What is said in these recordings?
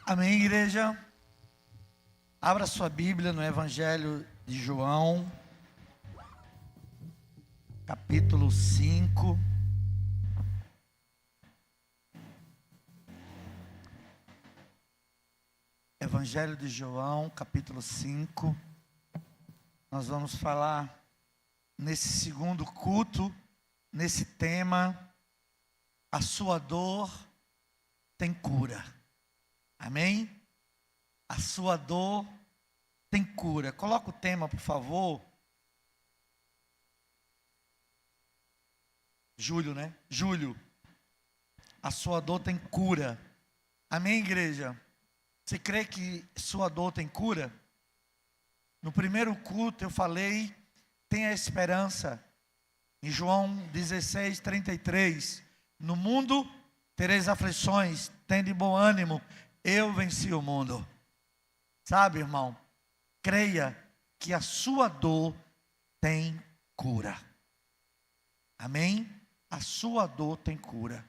Amém, igreja? Abra sua Bíblia no Evangelho de João, capítulo 5. Evangelho de João, capítulo 5. Nós vamos falar nesse segundo culto, nesse tema, a sua dor tem cura. Amém? A sua dor tem cura. Coloca o tema, por favor. Júlio, né? Júlio. A sua dor tem cura. Amém, igreja? Você crê que sua dor tem cura? No primeiro culto eu falei, tenha esperança. Em João 16, 33. No mundo tereis aflições, tende bom ânimo. Eu venci o mundo. Sabe, irmão? Creia que a sua dor tem cura. Amém? A sua dor tem cura.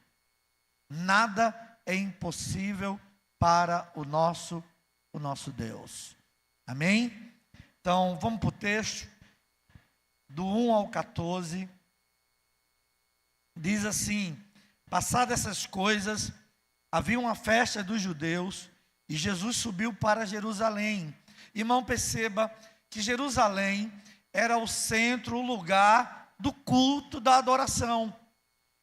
Nada é impossível para o nosso Deus. Amém? Então, vamos para o texto. Do 1 ao 14. Diz assim: passadas essas coisas, havia uma festa dos judeus e Jesus subiu para Jerusalém. Irmão, perceba que Jerusalém era o centro, o lugar do culto, da adoração.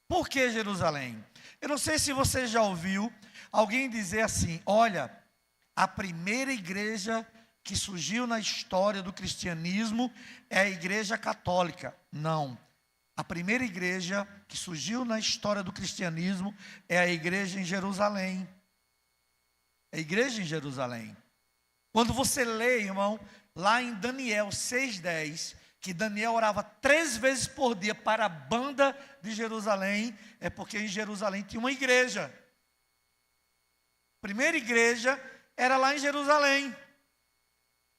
Por que Jerusalém? Eu não sei se você já ouviu alguém dizer assim: olha, a primeira igreja que surgiu na história do cristianismo é a igreja católica. Não. A primeira igreja que surgiu na história do cristianismo é a igreja em Jerusalém. É a igreja em Jerusalém. Quando você lê, irmão, lá em Daniel 6,10, que Daniel orava 3 vezes por dia para a banda de Jerusalém, é porque em Jerusalém tinha uma igreja. A primeira igreja era lá em Jerusalém.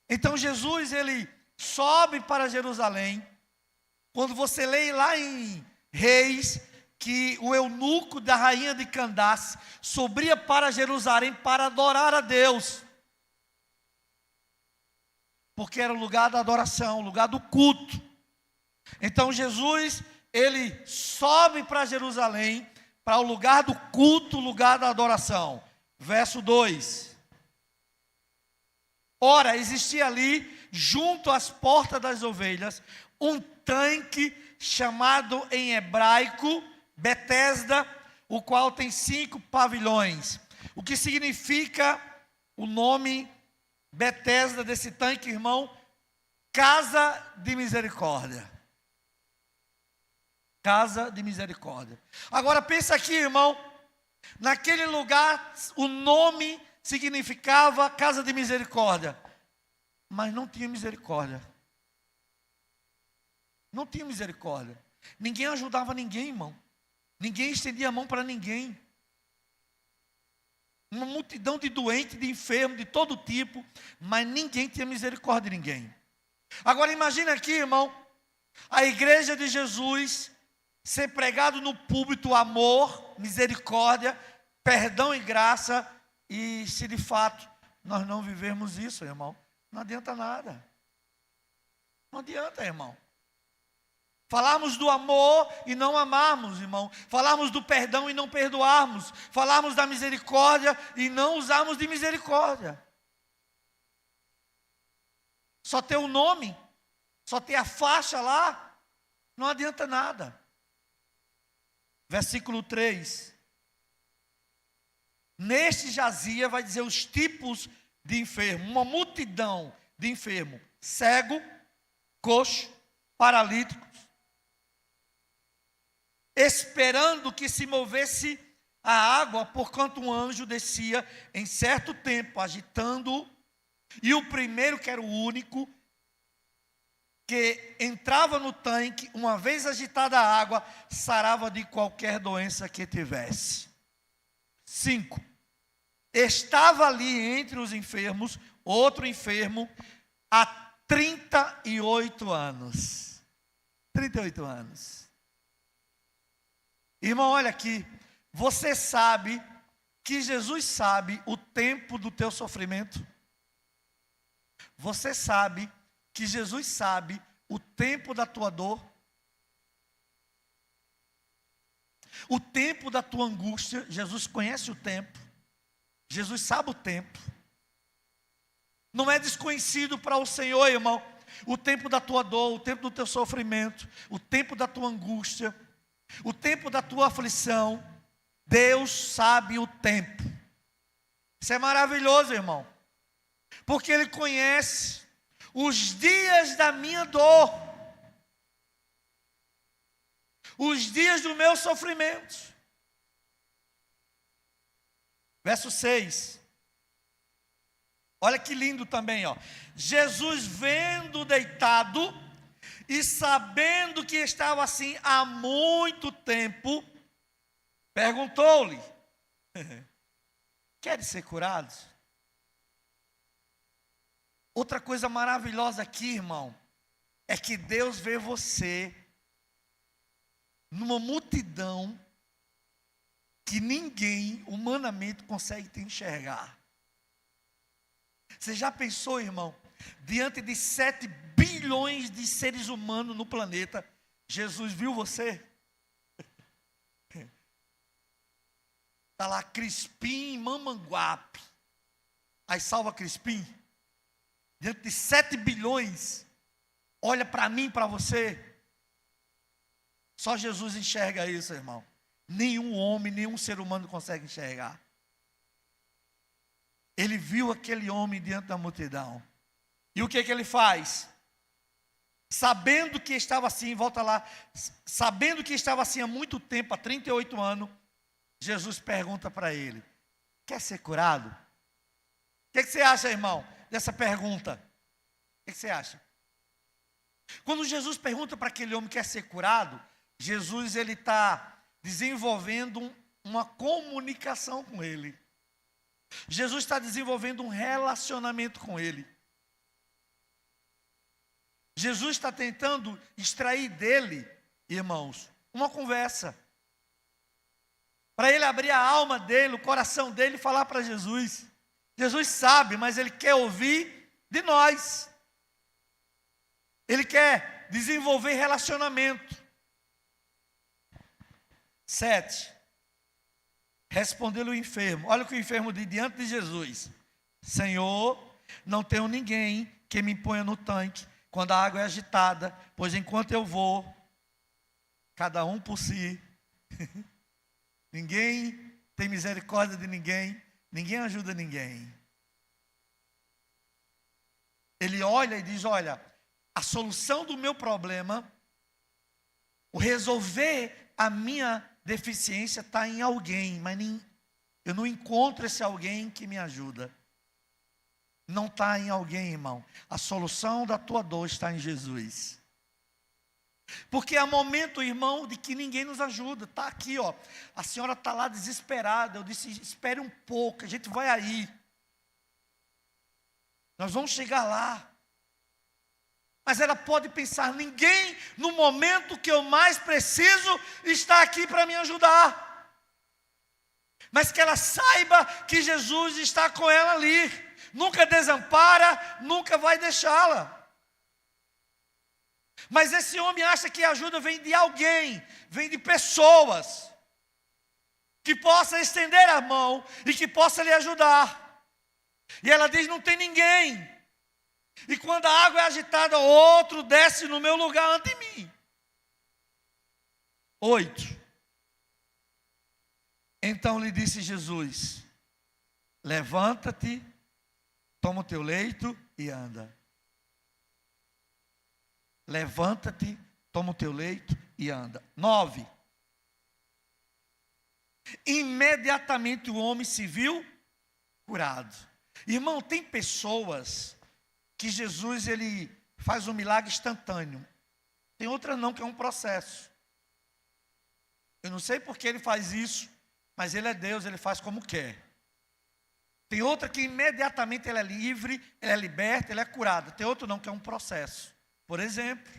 Então Jesus, ele sobe para Jerusalém. Quando você lê lá em Reis, que o eunuco da rainha de Candace subia para Jerusalém para adorar a Deus. Porque era o lugar da adoração, o lugar do culto. Então Jesus, ele sobe para Jerusalém, para o lugar do culto, o lugar da adoração. Verso 2. Ora, existia ali, junto às portas das ovelhas, um tanque chamado em hebraico Betesda, o qual tem 5 pavilhões. O que significa o nome Betesda desse tanque, irmão? Casa de misericórdia. Casa de misericórdia. Agora pensa aqui, irmão, naquele lugar o nome significava casa de misericórdia, mas não tinha misericórdia. Não tinha misericórdia. Ninguém ajudava ninguém, irmão. Ninguém estendia a mão para ninguém. Uma multidão de doentes, de enfermos, de todo tipo, mas ninguém tinha misericórdia de ninguém. Agora imagine aqui, irmão, a igreja de Jesus ser pregado no púlpito amor, misericórdia, perdão e graça, e se de fato nós não vivermos isso, irmão, não adianta nada. Não adianta, irmão. Falarmos do amor e não amarmos, irmão. Falarmos do perdão e não perdoarmos. Falarmos da misericórdia e não usarmos de misericórdia. Só ter o nome, só ter a faixa lá, não adianta nada. Versículo 3. Neste jazia, vai dizer os tipos de enfermo. Uma multidão de enfermo. Cego, coxo, paralítico, esperando que se movesse a água, porquanto um anjo descia em certo tempo, agitando-o, e o primeiro, que era o único, que entrava no tanque, uma vez agitada a água, sarava de qualquer doença que tivesse. 5. Estava ali entre os enfermos, outro enfermo, há 38 anos. 38 anos. Irmão, olha aqui, você sabe que Jesus sabe o tempo do teu sofrimento? Você sabe que Jesus sabe o tempo da tua dor? O tempo da tua angústia? Jesus conhece o tempo. Jesus sabe o tempo. Não é desconhecido para o Senhor, irmão, o tempo da tua dor, o tempo do teu sofrimento, o tempo da tua angústia, o tempo da tua aflição. Deus sabe o tempo. Isso é maravilhoso, irmão, porque Ele conhece os dias da minha dor, os dias do meu sofrimento. Verso 6. Olha que lindo também, ó. Jesus, vendo deitado e sabendo que estava assim há muito tempo, perguntou-lhe: queres ser curado? Outra coisa maravilhosa aqui, irmão, é que Deus vê você numa multidão que ninguém humanamente consegue te enxergar. Você já pensou, irmão, diante de 7 bilhões de seres humanos no planeta, Jesus viu você? Está lá Crispim, Mamanguape. Aí salva Crispim. Diante de 7 bilhões, olha para mim, para você. Só Jesus enxerga isso, irmão. Nenhum homem, nenhum ser humano consegue enxergar. Ele viu aquele homem diante da multidão. E o que ele faz? Sabendo que estava assim, volta lá, sabendo que estava assim há muito tempo, há 38 anos, Jesus pergunta para ele: quer ser curado? O que você acha, irmão, dessa pergunta? O que você acha? Quando Jesus pergunta para aquele homem que quer ser curado, Jesus ele está desenvolvendo uma comunicação com ele. Jesus está desenvolvendo um relacionamento com ele. Jesus está tentando extrair dele, irmãos, uma conversa. Para ele abrir a alma dele, o coração dele e falar para Jesus. Jesus sabe, mas ele quer ouvir de nós. Ele quer desenvolver relacionamento. 7. Respondeu-lhe o enfermo. Olha o que o enfermo diz diante de Jesus: Senhor, não tenho ninguém que me ponha no tanque quando a água é agitada, pois enquanto eu vou, cada um por si. Ninguém tem misericórdia de ninguém, ninguém ajuda ninguém. Ele olha e diz: olha, a solução do meu problema, o resolver a minha deficiência está em alguém, mas eu não encontro esse alguém que me ajuda. Não está em alguém, irmão. A solução da tua dor está em Jesus. Porque há momento, irmão, de que ninguém nos ajuda. Está aqui, ó. A senhora está lá desesperada. Eu disse: espere um pouco, a gente vai aí. Nós vamos chegar lá. Mas ela pode pensar: ninguém no momento que eu mais preciso está aqui para me ajudar. Mas que ela saiba que Jesus está com ela ali. Nunca desampara, nunca vai deixá-la. Mas esse homem acha que a ajuda vem de alguém, vem de pessoas que possa estender a mão e que possa lhe ajudar. E ela diz: não tem ninguém. E quando a água é agitada, outro desce no meu lugar antes de mim. 8. Então lhe disse Jesus: levanta-te, toma o teu leito e anda. Levanta-te, toma o teu leito e anda. 9. Imediatamente o homem se viu curado. Irmão, tem pessoas que Jesus ele faz um milagre instantâneo. Tem outras não, que é um processo. Eu não sei por que ele faz isso, mas ele é Deus, ele faz como quer. Tem outra que imediatamente ele é livre, ele é liberto, ele é curado. Tem outro não, que é um processo. Por exemplo,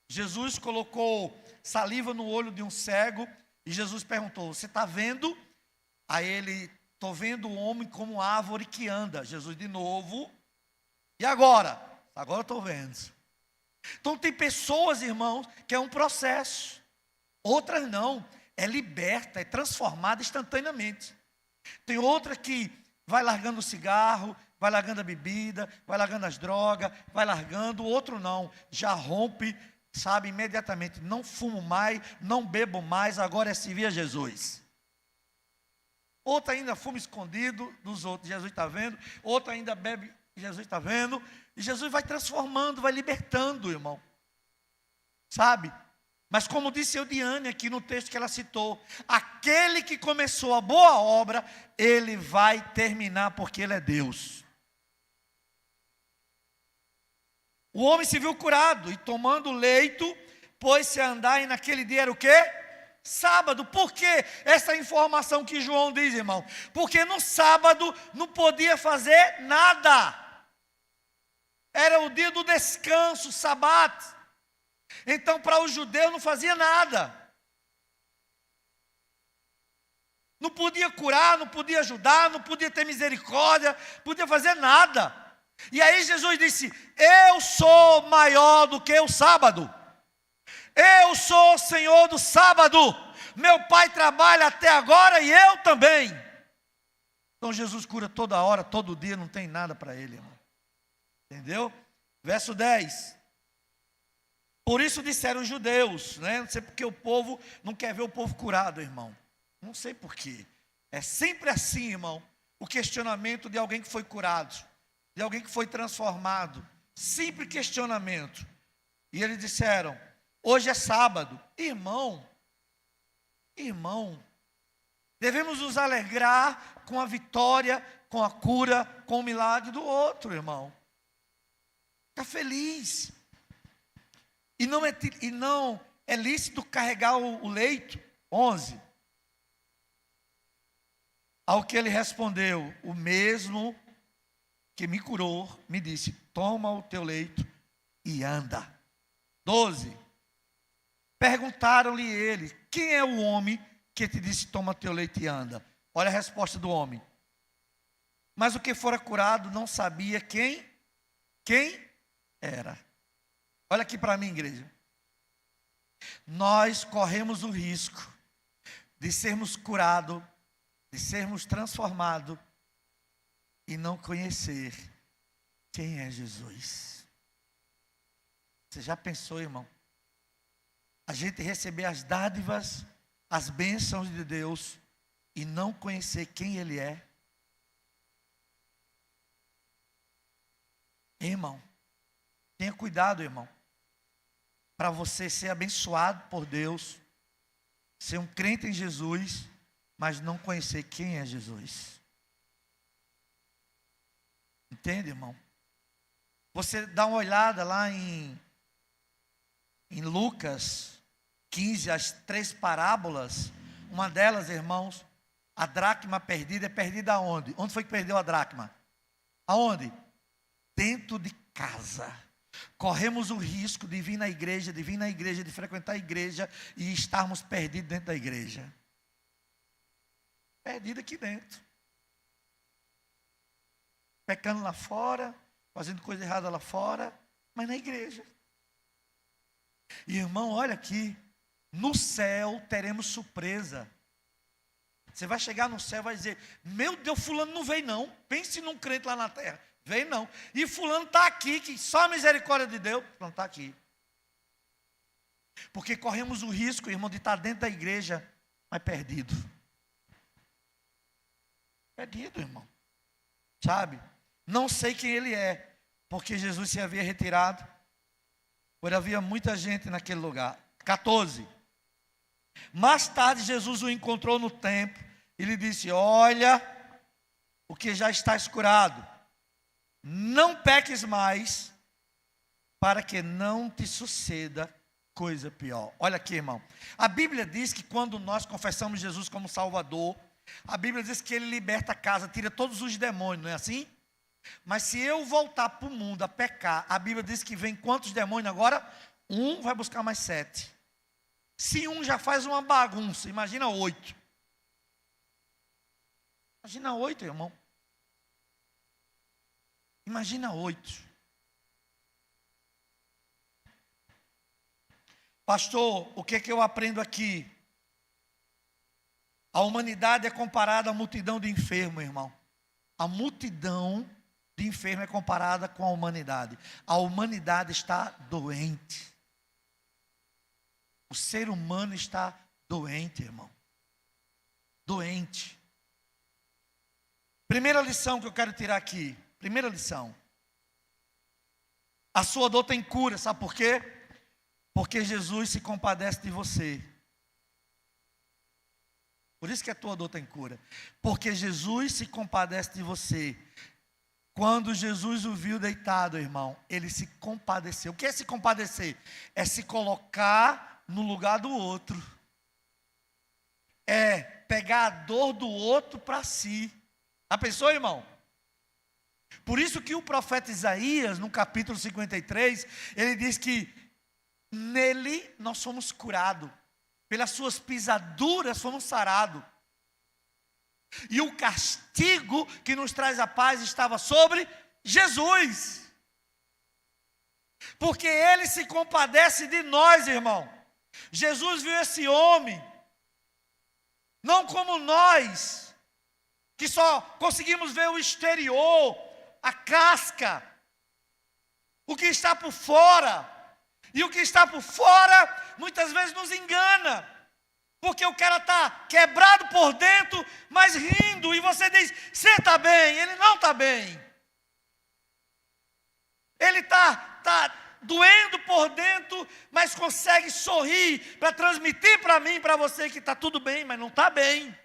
Jesus colocou saliva no olho de um cego e Jesus perguntou: você está vendo? Aí ele estou vendo o homem como árvore que anda. Jesus de novo. E agora? Agora eu estou vendo. Então tem pessoas, irmãos, que é um processo. Outras não. É liberta, é transformada instantaneamente. Tem outra que vai largando o cigarro, vai largando a bebida, vai largando as drogas, vai largando. O outro não. Já rompe, sabe, imediatamente. Não fumo mais, não bebo mais, agora é servir a Jesus. Outra ainda fuma escondido dos outros, Jesus está vendo. Outra ainda bebe, Jesus está vendo. E Jesus vai transformando, vai libertando, irmão. Sabe? Mas como disse Eudiane aqui no texto que ela citou, aquele que começou a boa obra, ele vai terminar, porque ele é Deus. O homem se viu curado e tomando o leito, pôs-se a andar, e naquele dia era o quê? Sábado. Por que essa informação que João diz, irmão? Porque no sábado não podia fazer nada. Era o dia do descanso, sabate. Então, para o judeu não fazia nada. Não podia curar, não podia ajudar, não podia ter misericórdia, não podia fazer nada. E aí Jesus disse: eu sou maior do que o sábado. Eu sou o Senhor do sábado. Meu Pai trabalha até agora e eu também. Então Jesus cura toda hora, todo dia, não tem nada para ele, irmão. Entendeu? Verso 10. Por isso disseram os judeus, né? Não sei porque o povo não quer ver o povo curado, irmão. Não sei porquê. É sempre assim, irmão, o questionamento de alguém que foi curado, de alguém que foi transformado. Sempre questionamento. E eles disseram: hoje é sábado. Irmão, devemos nos alegrar com a vitória, com a cura, com o milagre do outro, irmão. Fica feliz. E não é lícito carregar o leito. 11. Ao que ele respondeu: o mesmo que me curou me disse: toma o teu leito e anda. 12. Perguntaram-lhe ele: quem é o homem que te disse toma teu leito e anda? Olha a resposta do homem. Mas o que fora curado não sabia quem era. Olha aqui para mim, igreja. Nós corremos o risco de sermos curados, de sermos transformados e não conhecer quem é Jesus. Você já pensou, irmão? A gente receber as dádivas, as bênçãos de Deus e não conhecer quem Ele é? Irmão, tenha cuidado, irmão, para você ser abençoado por Deus, ser um crente em Jesus, mas não conhecer quem é Jesus. Entende, irmão? Você dá uma olhada lá em Lucas 15, as 3 parábolas. Uma delas, irmãos, a dracma perdida é perdida aonde? Onde foi que perdeu a dracma? Aonde? Dentro de casa. Corremos o risco de vir na igreja, de frequentar a igreja e estarmos perdidos dentro da igreja. Perdido aqui dentro. Pecando lá fora, fazendo coisa errada lá fora, mas na igreja. E, irmão, olha aqui, no céu teremos surpresa. Você vai chegar no céu e vai dizer: meu Deus, fulano não veio não. Pense num crente lá na terra. Veio não. E fulano está aqui, que só a misericórdia de Deus, não está aqui. Porque corremos o risco, irmão, de estar dentro da igreja, mas perdido. Perdido, irmão. Sabe? Não sei quem ele é, porque Jesus se havia retirado, pois havia muita gente naquele lugar. 14. Mais tarde Jesus o encontrou no templo e lhe disse: olha, o que já estás curado. Não peques mais, para que não te suceda coisa pior. Olha aqui, irmão. A Bíblia diz que quando nós confessamos Jesus como Salvador, a Bíblia diz que Ele liberta a casa, tira todos os demônios, não é assim? Mas se eu voltar para o mundo a pecar, a Bíblia diz que vem quantos demônios agora? 1 vai buscar mais 7. Se 1 já faz uma bagunça, imagina 8. Imagina 8, irmão. Imagina 8. Pastor, o que é que eu aprendo aqui? A humanidade é comparada à multidão de enfermos, irmão. A multidão de enfermos é comparada com a humanidade. A humanidade está doente. O ser humano está doente, irmão. Doente. Primeira lição que eu quero tirar aqui. Primeira lição. A sua dor tem cura, sabe por quê? Porque Jesus se compadece de você. Por isso que a tua dor tem cura. Porque Jesus se compadece de você. Quando Jesus o viu deitado, irmão, ele se compadeceu. O que é se compadecer? É se colocar no lugar do outro. É pegar a dor do outro para si. A pessoa, irmão? Por isso que o profeta Isaías, no capítulo 53, ele diz que nele nós somos curados. Pelas suas pisaduras fomos sarados. E o castigo que nos traz a paz estava sobre Jesus. Porque ele se compadece de nós, irmão. Jesus viu esse homem, não como nós, que só conseguimos ver o exterior, a casca, o que está por fora. E o que está por fora, muitas vezes nos engana. Porque o cara está quebrado por dentro, mas rindo. E você diz, você está bem. Ele não está bem. Ele está doendo por dentro, mas consegue sorrir para transmitir para mim, para você, que está tudo bem, mas não está bem.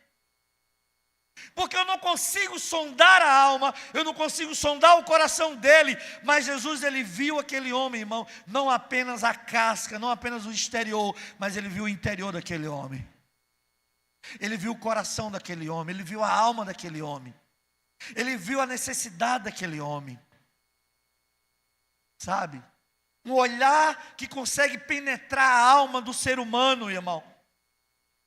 Porque eu não consigo sondar a alma, eu não consigo sondar o coração dele, mas Jesus, ele viu aquele homem, irmão, não apenas a casca, não apenas o exterior, mas ele viu o interior daquele homem. Ele viu o coração daquele homem, ele viu a alma daquele homem, ele viu a necessidade daquele homem, sabe? Um olhar que consegue penetrar a alma do ser humano, irmão.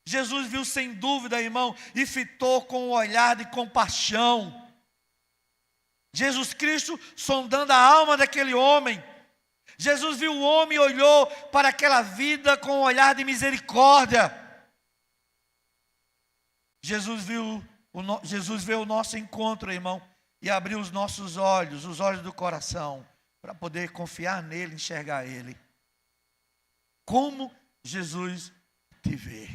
Jesus viu sem dúvida, irmão, e fitou com um olhar de compaixão. Jesus Cristo sondando a alma daquele homem. Jesus viu o homem e olhou para aquela vida com um olhar de misericórdia. Jesus veio ao nosso encontro, irmão, e abriu os nossos olhos, os olhos do coração, para poder confiar nele, enxergar ele. Como Jesus te vê.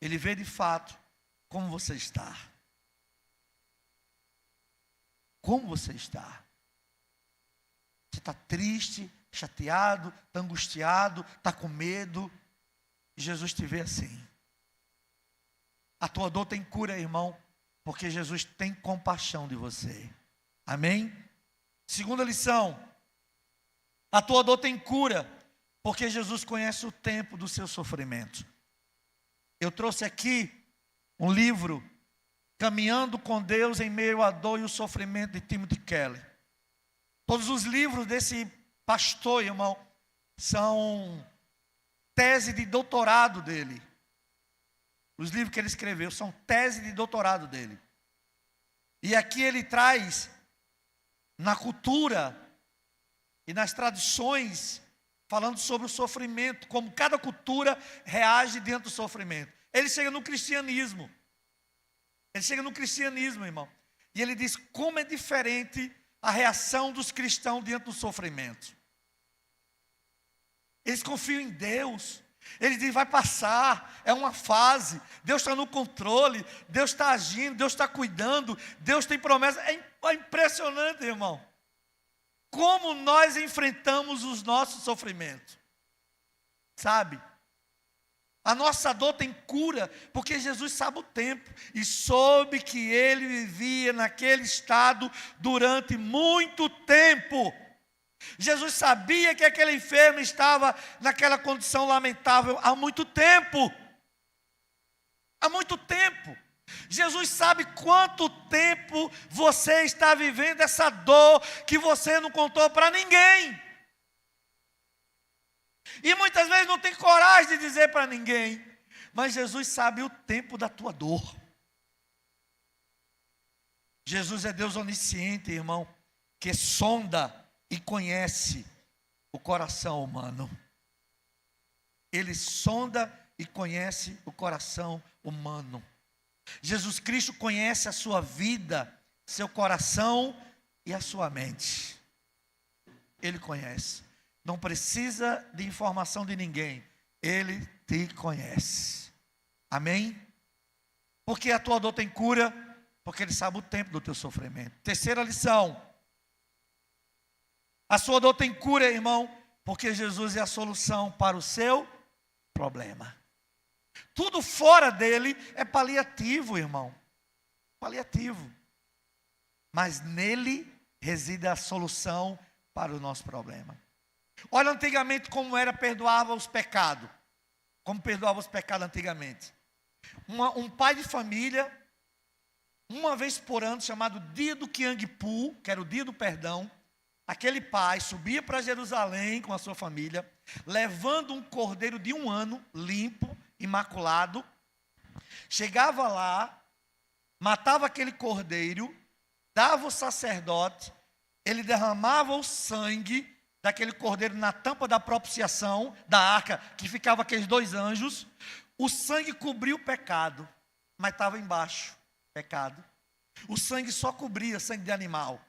Ele vê de fato como você está. Como você está? Você está triste, chateado, está angustiado, está com medo. Jesus te vê assim. A tua dor tem cura, irmão, porque Jesus tem compaixão de você. Amém? Segunda lição. A tua dor tem cura, porque Jesus conhece o tempo do seu sofrimento. Eu trouxe aqui um livro, Caminhando com Deus em Meio à Dor e o Sofrimento, de Timothy Keller. Todos os livros desse pastor, irmão, são tese de doutorado dele. Os livros que ele escreveu são tese de doutorado dele. E aqui ele traz, na cultura e nas tradições, falando sobre o sofrimento, como cada cultura reage diante do sofrimento. Ele chega no cristianismo. Ele chega no cristianismo, irmão. E ele diz como é diferente a reação dos cristãos diante do sofrimento. Eles confiam em Deus. Eles dizem, vai passar, é uma fase. Deus está no controle, Deus está agindo, Deus está cuidando, Deus tem promessa. É impressionante, irmão. Como nós enfrentamos os nossos sofrimentos. Sabe? A nossa dor tem cura, porque Jesus sabe o tempo. E soube que ele vivia naquele estado durante muito tempo. Jesus sabia que aquele enfermo estava naquela condição lamentável há muito tempo. Há muito tempo. Jesus sabe quanto tempo você está vivendo essa dor que você não contou para ninguém. E muitas vezes não tem coragem de dizer para ninguém. Mas Jesus sabe o tempo da tua dor. Jesus é Deus onisciente, irmão, que sonda e conhece o coração humano. Ele sonda e conhece o coração humano. Jesus Cristo conhece a sua vida, seu coração e a sua mente. Ele conhece. Não precisa de informação de ninguém. Ele te conhece. Amém? Porque a tua dor tem cura, porque Ele sabe o tempo do teu sofrimento. Terceira lição. A sua dor tem cura, irmão, porque Jesus é a solução para o seu problema. Tudo fora dele é paliativo, irmão. Paliativo. Mas nele reside a solução para o nosso problema. Olha antigamente como perdoava os pecados. Como perdoava os pecados antigamente. Um pai de família, uma vez por ano, chamado Dia do Kiangpu, que era o dia do perdão, aquele pai subia para Jerusalém com a sua família, levando um cordeiro de 1 ano, limpo, imaculado, chegava lá, matava aquele cordeiro, dava o sacerdote, ele derramava o sangue daquele cordeiro na tampa da propiciação, da arca, que ficava aqueles 2 anjos, o sangue cobriu o pecado, mas estava embaixo, pecado. O sangue só cobria, sangue de animal.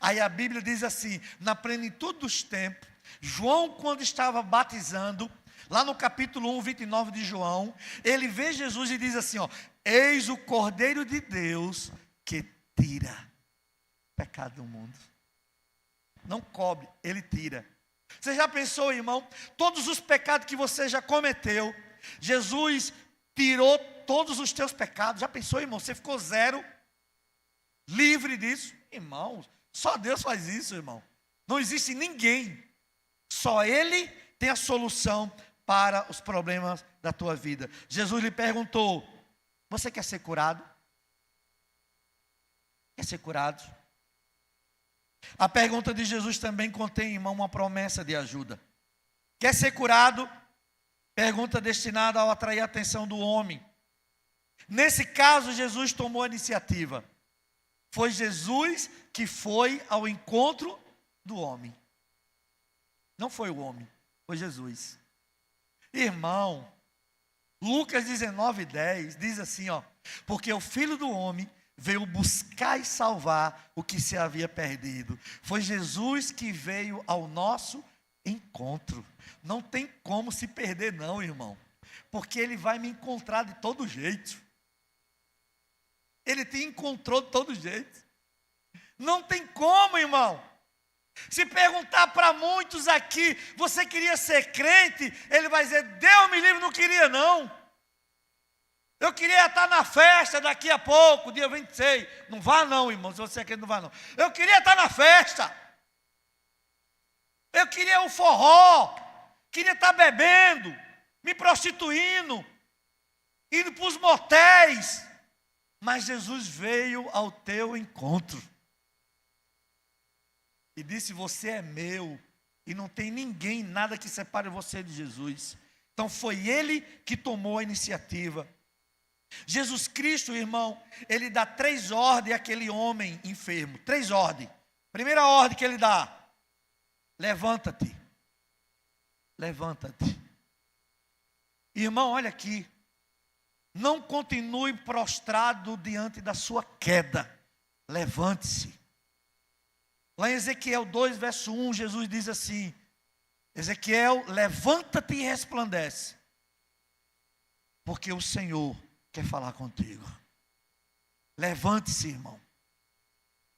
Aí a Bíblia diz assim, na plenitude dos tempos, João, quando estava batizando, lá no capítulo 1, 29 de João, ele vê Jesus e diz assim, ó, eis o Cordeiro de Deus que tira o pecado do mundo. Não cobre, ele tira. Você já pensou, irmão, todos os pecados que você já cometeu, Jesus tirou todos os teus pecados. Já pensou, irmão, você ficou zero, livre disso? Irmãos, só Deus faz isso, irmão. Não existe ninguém. Só Ele tem a solução para os problemas da tua vida. Jesus lhe perguntou, você quer ser curado? Quer ser curado? A pergunta de Jesus também contém, irmão, uma promessa de ajuda. Quer ser curado? Pergunta destinada ao atrair a atenção do homem. Nesse caso, Jesus tomou a iniciativa. Foi Jesus que foi ao encontro do homem. Não foi o homem, foi Jesus. Irmão, Lucas 19:10 diz assim, ó, porque o Filho do Homem veio buscar e salvar o que se havia perdido. Foi Jesus que veio ao nosso encontro. Não tem como se perder não, irmão, porque Ele vai me encontrar de todo jeito. Ele te encontrou de todo jeito. Não tem como, irmão. Se perguntar para muitos aqui, você queria ser crente? Ele vai dizer, Deus me livre, não queria não. Eu queria estar na festa daqui a pouco, dia 26. Não vá não, irmão, se você é crente, não vá não. Eu queria estar na festa. Eu queria o forró. Queria estar bebendo, me prostituindo, indo para os motéis. Mas Jesus veio ao teu encontro. E disse, você é meu. E não tem ninguém, nada que separe você de Jesus. Então foi Ele que tomou a iniciativa. Jesus Cristo, irmão, Ele dá 3 ordens àquele homem enfermo. 3 ordens. Primeira ordem que Ele dá. Levanta-te. Levanta-te. Irmão, olha aqui. Não continue prostrado diante da sua queda. Levante-se. Lá em Ezequiel 2, verso 1, Jesus diz assim, Ezequiel, levanta-te e resplandece, porque o Senhor quer falar contigo. Levante-se, irmão,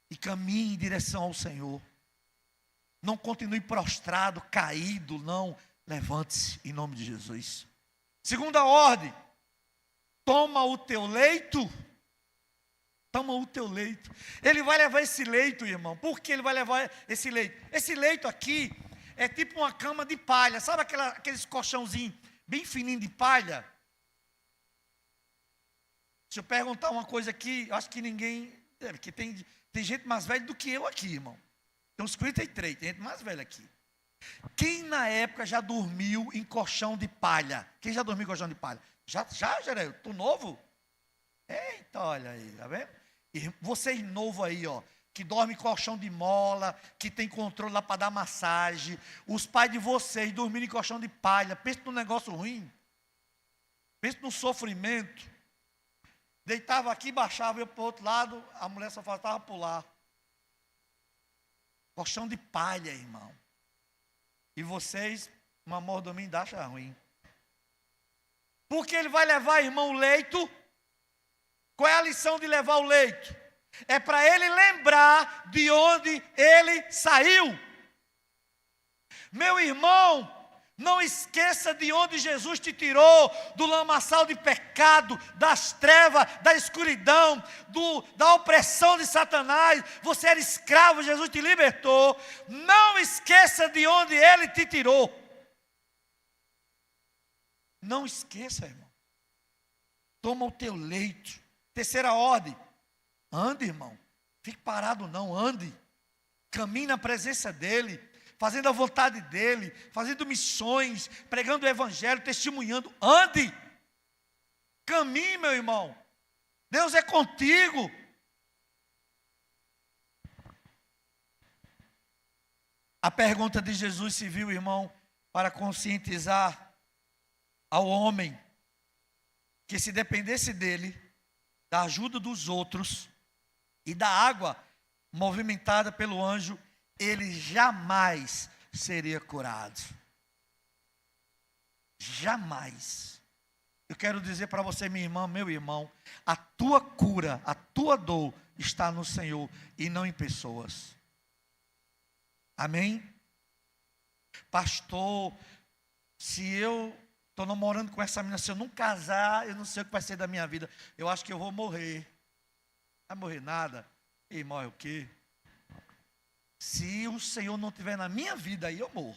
e caminhe em direção ao Senhor. Não continue prostrado, caído, não. Levante-se em nome de Jesus. Segunda ordem, toma o teu leito. Toma o teu leito. Ele vai levar esse leito, irmão. Por que ele vai levar esse leito? Esse leito aqui é tipo uma cama de palha. Sabe aqueles colchãozinhos bem fininhos de palha? Se eu perguntar uma coisa aqui, eu acho que ninguém... Porque tem gente mais velha do que eu aqui, irmão. Tem uns 53, tem gente mais velha aqui. Quem na época já dormiu em colchão de palha? Quem já dormiu em colchão de palha? Já, Jerel? Tu novo? Eita, olha aí, tá vendo? Vocês novo aí, ó, que dorme em colchão de mola, que tem controle lá para dar massagem, os pais de vocês dormindo em colchão de palha, pensa num negócio ruim, pensa num sofrimento. Deitava aqui, baixava, eu para o outro lado, a mulher só faltava pular. Colchão de palha, irmão. E vocês, uma mordomia acha ruim. Porque ele vai levar, irmão, o leito. Qual é a lição de levar o leito? É para ele lembrar de onde ele saiu. Meu irmão, não esqueça de onde Jesus te tirou, do lamaçal de pecado, das trevas, da escuridão, da opressão de Satanás. Você era escravo, Jesus te libertou. Não esqueça de onde ele te tirou. Não esqueça, irmão. Toma o teu leito. Terceira ordem. Ande, irmão. Fique parado não, ande. Caminhe na presença dele, fazendo a vontade dele, fazendo missões, pregando o evangelho, testemunhando. Ande. Caminhe, meu irmão. Deus é contigo. A pergunta de Jesus serviu, irmão, para conscientizar ao homem que se dependesse dele, da ajuda dos outros e da água movimentada pelo anjo, ele jamais seria curado. Jamais. Eu quero dizer para você, minha irmã, meu irmão, a tua cura, a tua dor está no Senhor e não em pessoas. Amém? Pastor, se eu estou namorando com essa menina, se eu não casar, eu não sei o que vai ser da minha vida. Eu acho que eu vou morrer. Não vai morrer nada. E morre o quê? Se o Senhor não estiver na minha vida, aí eu morro.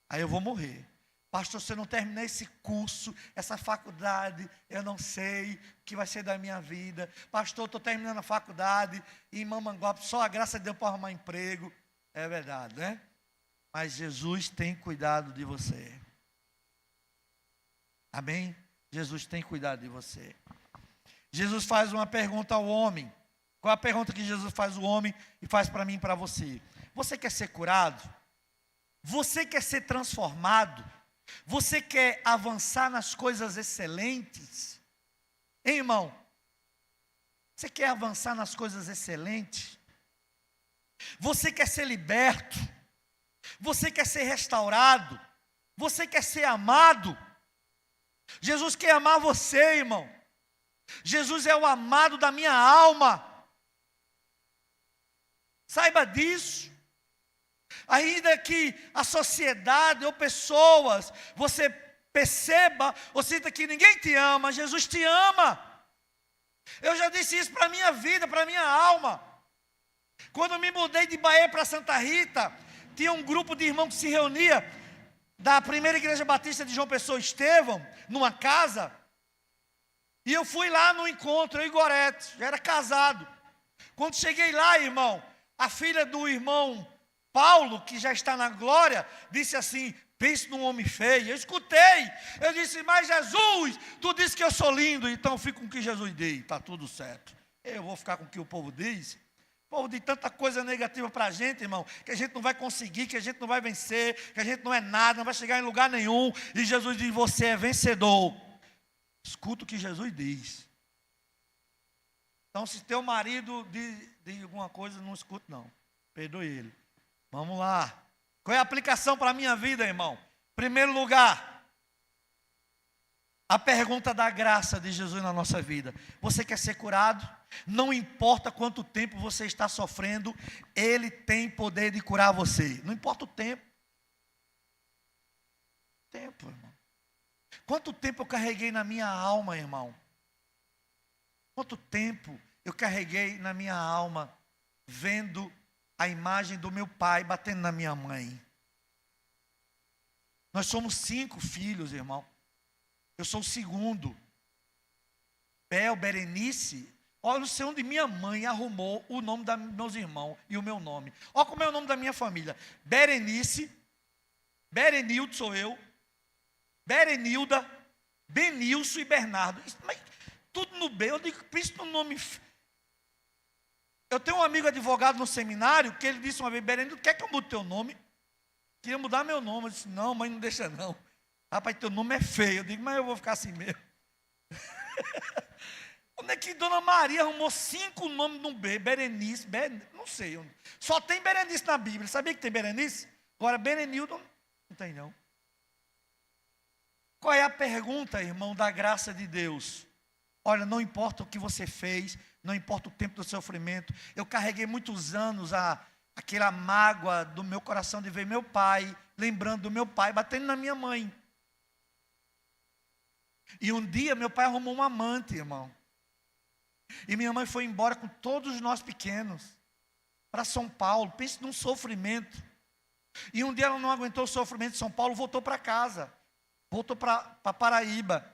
Aí eu vou morrer. Pastor, se eu não terminar esse curso, essa faculdade, eu não sei o que vai ser da minha vida. Pastor, estou terminando a faculdade, e em Mamanguape, só a graça de Deus para arrumar emprego. É verdade, né? Mas Jesus tem cuidado de você. Amém? Jesus tem cuidado de você. Jesus faz uma pergunta ao homem. Qual a pergunta que Jesus faz ao homem e faz para mim e para você? Você quer ser curado? Você quer ser transformado? Você quer avançar nas coisas excelentes? Hein, irmão? Você quer avançar nas coisas excelentes? Você quer ser liberto? Você quer ser restaurado? Você quer ser amado? Jesus quer amar você, irmão. Jesus é o amado da minha alma. Saiba disso. Ainda que a sociedade ou pessoas, você perceba ou sinta que ninguém te ama, Jesus te ama. Eu já disse isso para a minha vida, para a minha alma. Quando eu me mudei de Bahia para Santa Rita, tinha um grupo de irmãos que se reunia da primeira igreja batista de João Pessoa, Estevão, numa casa. E eu fui lá no encontro, eu e Gorete, já era casado. Quando cheguei lá, irmão, a filha do irmão Paulo, que já está na glória, disse assim: pense num homem feio. Eu escutei, eu disse: mas Jesus, tu disse que eu sou lindo, então eu fico com o que Jesus diz, está tudo certo. Eu vou ficar com o que o povo diz. O povo diz tanta coisa negativa para a gente, irmão, que a gente não vai conseguir, que a gente não vai vencer, que a gente não é nada, não vai chegar em lugar nenhum. E Jesus diz: você é vencedor. Escuta o que Jesus diz. Então, se teu marido diz alguma coisa, não escuta não. Perdoe ele. Vamos lá. Qual é a aplicação para a minha vida, irmão? Primeiro lugar, a pergunta da graça de Jesus na nossa vida. Você quer ser curado? Não importa quanto tempo você está sofrendo, Ele tem poder de curar você. Não importa o tempo. Irmão. Quanto tempo eu carreguei na minha alma, irmão? Quanto tempo eu carreguei na minha alma, vendo a imagem do meu pai batendo na minha mãe. Nós somos 5 filhos, irmão. Eu sou o segundo. Berenice. Olha, não sei onde minha mãe arrumou o nome dos meus irmãos e o meu nome. Olha como é o nome da minha família. Berenice, Berenildo sou eu, Berenilda, Benilson e Bernardo. Mas tudo no B. Eu digo, pensa no nome. Eu tenho um amigo advogado no seminário, que ele disse uma vez, Berenice, quer que eu mude teu nome? Queria mudar meu nome. Eu disse, não, mãe, não deixa não. Rapaz, teu nome é feio. Eu digo, mas eu vou ficar assim mesmo. Onde é que Dona Maria arrumou 5 nomes no B? Berenice, não sei. Só tem Berenice na Bíblia. Sabia que tem Berenice? Agora, Berenildo, não tem não. Qual é a pergunta, irmão, da graça de Deus? Olha, não importa o que você fez, não importa o tempo do sofrimento. Eu carreguei muitos anos aquela mágoa do meu coração de ver meu pai, lembrando do meu pai, batendo na minha mãe. E um dia meu pai arrumou um amante, irmão. E minha mãe foi embora com todos nós pequenos para São Paulo. Pense num sofrimento. E um dia ela não aguentou o sofrimento de São Paulo, voltou para casa. Voltou para Paraíba.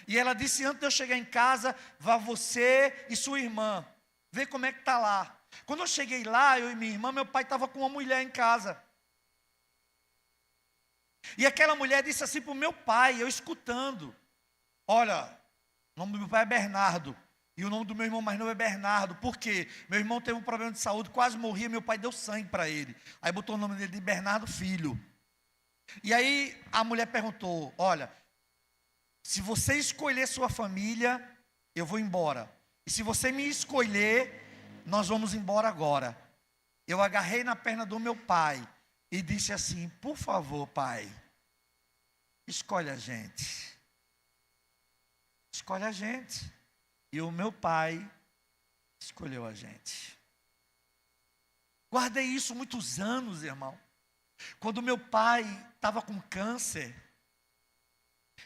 E ela disse, antes de eu chegar em casa, vá você e sua irmã, ver como é que está lá. Quando eu cheguei lá, eu e minha irmã, meu pai estava com uma mulher em casa. E aquela mulher disse assim para o meu pai, eu escutando, olha, o nome do meu pai é Bernardo, e o nome do meu irmão mais novo é Bernardo. Por quê? Meu irmão teve um problema de saúde, quase morria, meu pai deu sangue para ele. Aí botou o nome dele de Bernardo Filho. E aí a mulher perguntou, olha, se você escolher sua família, eu vou embora. E se você me escolher, nós vamos embora agora. Eu agarrei na perna do meu pai e disse assim, por favor, pai, escolhe a gente. Escolhe a gente. E o meu pai escolheu a gente. Guardei isso muitos anos, irmão. Quando meu pai estava com câncer,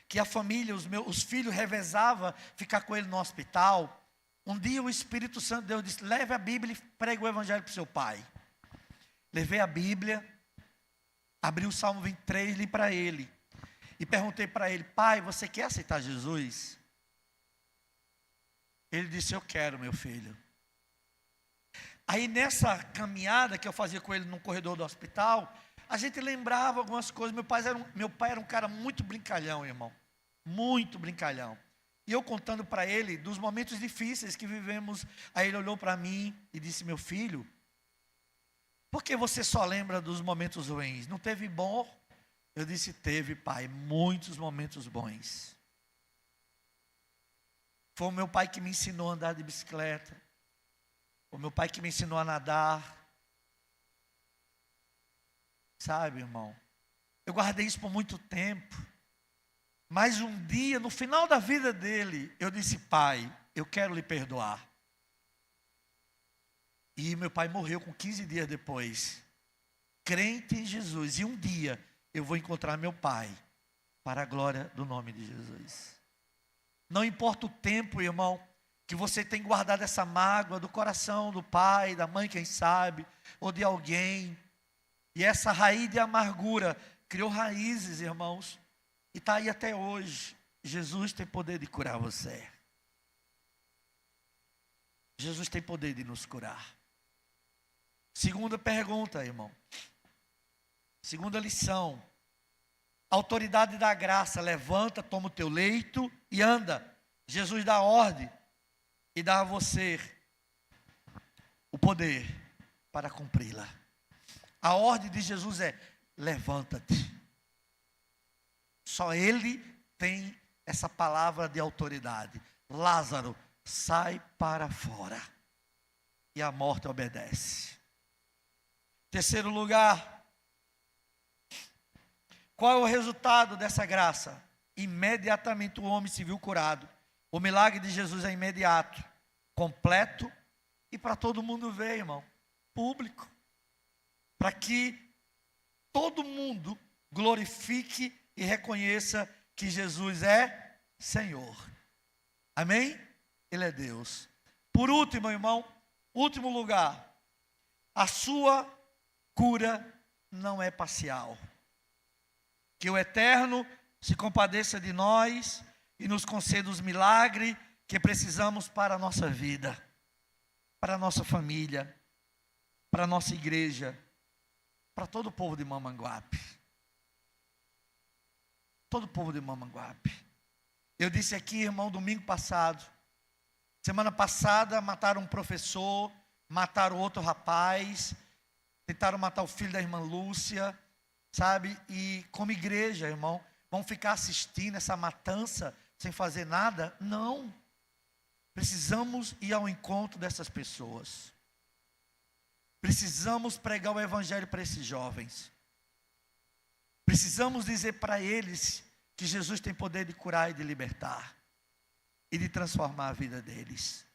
que a família, os filhos revezavam ficar com ele no hospital. Um dia o Espírito Santo de Deus disse, leve a Bíblia e pregue o Evangelho para o seu pai. Levei a Bíblia, abri o Salmo 23, li para ele. E perguntei para ele, pai, você quer aceitar Jesus? Ele disse, eu quero, meu filho. Aí nessa caminhada que eu fazia com ele no corredor do hospital, a gente lembrava algumas coisas. Meu pai era um cara muito brincalhão, irmão. Muito brincalhão. E eu contando para ele dos momentos difíceis que vivemos. Aí ele olhou para mim e disse, meu filho, por que você só lembra dos momentos ruins? Não teve bom? Eu disse, teve, pai, muitos momentos bons. Foi o meu pai que me ensinou a andar de bicicleta. Foi o meu pai que me ensinou a nadar. Sabe, irmão, eu guardei isso por muito tempo, mas um dia, no final da vida dele, eu disse, pai, eu quero lhe perdoar. E meu pai morreu com 15 dias depois, crente em Jesus, e um dia eu vou encontrar meu pai, para a glória do nome de Jesus. Não importa o tempo, irmão, que você tem guardado essa mágoa do coração do pai, da mãe, quem sabe, ou de alguém. E essa raiz de amargura criou raízes, irmãos, e está aí até hoje. Jesus tem poder de curar você. Jesus tem poder de nos curar. Segunda pergunta, irmão. Segunda lição. A autoridade da graça, levanta, toma o teu leito e anda. Jesus dá ordem e dá a você o poder para cumpri-la. A ordem de Jesus é, levanta-te. Só Ele tem essa palavra de autoridade. Lázaro, sai para fora. E a morte obedece. Terceiro lugar, qual é o resultado dessa graça? Imediatamente o homem se viu curado. O milagre de Jesus é imediato, completo e para todo mundo ver, irmão, público. Para que todo mundo glorifique e reconheça que Jesus é Senhor. Amém? Ele é Deus. Por último, irmão, último lugar, a sua cura não é parcial. Que o Eterno se compadeça de nós e nos conceda os milagres que precisamos para a nossa vida, para a nossa família, para a nossa igreja, para todo o povo de Mamanguape. Todo o povo de Mamanguape. Eu disse aqui, irmão, domingo passado. Semana passada mataram um professor, mataram outro rapaz, tentaram matar o filho da irmã Lúcia, sabe? E como igreja, irmão, vamos ficar assistindo essa matança sem fazer nada? Não. Precisamos ir ao encontro dessas pessoas. Precisamos pregar o evangelho para esses jovens. Precisamos dizer para eles que Jesus tem poder de curar e de libertar e de transformar a vida deles.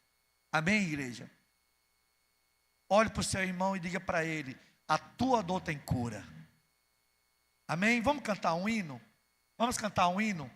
Amém, igreja? Olhe para o seu irmão e diga para ele: a tua dor tem cura. Amém? Vamos cantar um hino? Vamos cantar um hino?